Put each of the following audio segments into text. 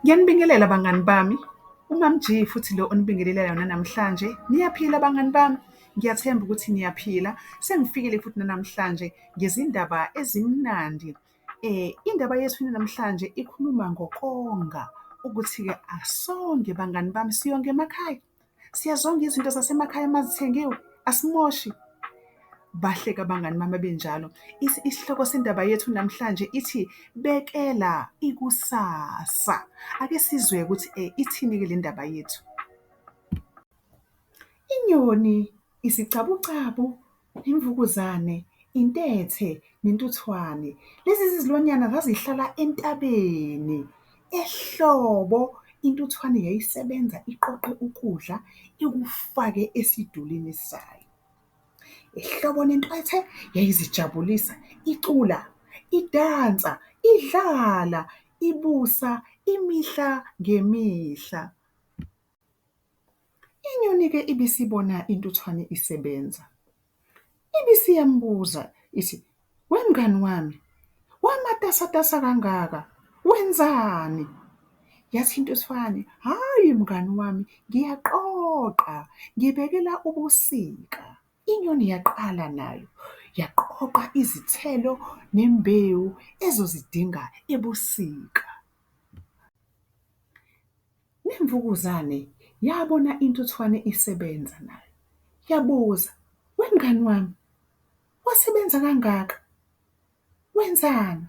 Ngiyanibingelela bangani bami. UMam G futhi lo onibingelela yona namhlanje. Niyaphila bangani bami? Ngiyathemba ukuthi niyaphila. Sengifikile futhi namhlanje ngezindaba ezimnandi. Indaba yethu namhlanje ikhuluma ngokonga ukuthi-ke asonge bangani bami siyonge emakhaya. Siyazonga izinto zasemakhaya mazithengiwe, asimoshi. Bahleka abangani bami benjalo. Isihloko sendaba yethu namhlanje ithi bekela ikusasa. Ake sizwe ukuthi ithini-ke le ndaba yethu. Inyoni, isicabucabu, imvukuzane, intethe, nentuthwane. Lezi zizilwanyana zazihlala entabeni. Ehlobo intuthwane yayisebenza iqoqe ukudla ikufake esidulini sayo. Ehlobo nentethe yayizijabulisa, icula, idansa, idlala, ibusa imihla ngemihla. Inyoni-ke ibisibona intuthwane isebenza. Ibisiyambuza ithi, "Wemngani wami, wamatasatasa kangaka, wenzani?" Yathi intuthwane, "Hhayi mngani wami, ngiyaqoqa, ngibekela ubusika." Inyoni yaqala nayo, yaqoqa izithelo nembewu ezozidinga ebusika. Nemvukuzane yabona intuthwane isebenza nayo. Yabuza, "Wemngani wami, wasebenza kangaka, wenzani?"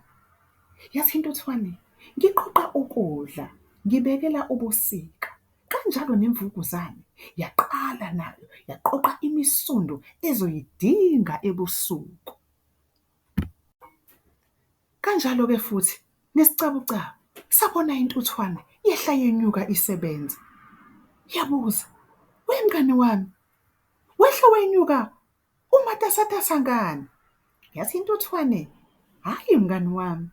Yathi intuthwane, "Ngiqoqa ukudla, ngibekela ubusika." Kanjalo nemvukuzane yaqala nayo, yaqoqa imisundo ezoyidinga ebusuku. Kanjalo-ke futhi nesicabucabu sabona intuthwane yehla yenyuka isebenza. Yabuza, "Wemngani wami, wehla wenyuka umatasatasa ngani?" Yathi intuthwane, "Hhayi mngani wami,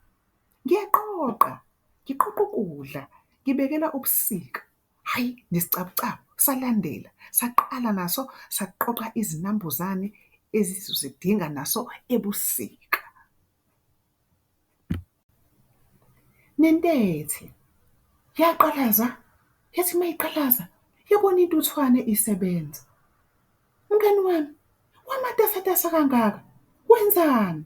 ngiyaqoqa, ngiqoqa ukudla, ngibekela ubusika." Hhayi, nesicabucabu salandela, saqala naso saqoqa izinambuzane ezizozidinga naso ebusika. Nentethe yaqalaza, yathi mayiqalaza yabona intuthwane isebenza. "Mngani wami, wamatasatasa kangaka, wenzani?"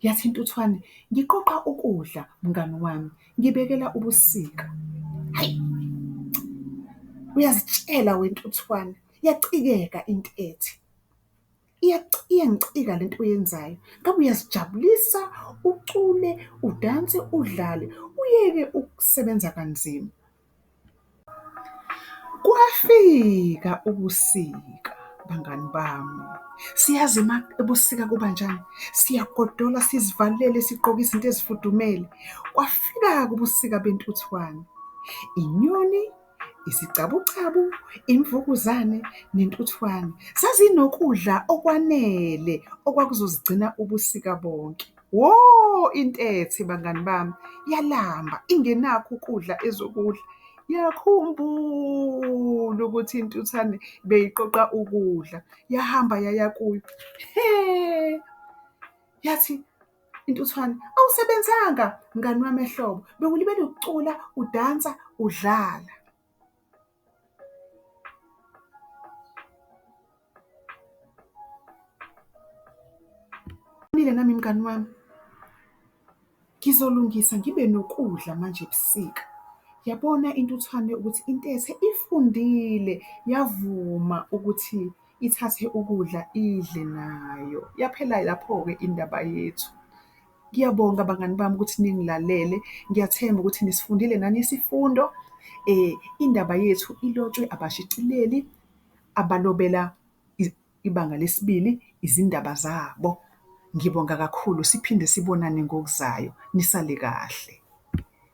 Yathi intuthwane, "Ngiqoqa ukudla mngani wami, ngibekela ubusika." Hhayi, uyazitshela wentuthwane, iyacikeka intethe. Iyangicika lento oyenzayo. Ngabe uyazijabulisa, ucule, udanse, udlale, uyeke ukusebenza kanzima. Kwafika ubusika bangani bami. Siyazi ebusika kuba njani? Siyagodola, sizivalele, sigqoke izinto ezifudumele. Kwafika-ke ubusika bentuthwane. Inyoni, isicabucabu, imvukuzane nentuthwane zazinokudla okwanele okwakuzozigcina ubusika bonke. Wo, intethe bangani bami yalamba ingenakho ukudla ezokudla. Yakhumbula ukuthi intuthwane beyiqoqa ukudla, yahamba yaya kuyo. Yathi intuthwane, "Awusebenzanga mngani wami ehlobo, bewulibele ukucula, udansa, udlala." Nami mngani wami, ngizolungisa ngibe nokudla manje ebusika. Yabona intuthwane ukuthi intethe ifundile, yavuma ukuthi ithathe ukudla idle nayo. Yaphela lapho-ke indaba yethu. Ngiyabonga bangani bami ukuthi ningilalele. Ngiyathemba ukuthi nisifundile nani isifundo. Indaba yethu ilotshwe abashicileli abalobela ibanga lesibili izindaba zabo. Ngibonga kakhulu, siphinde sibonane ngokuzayo. Nisale kahle.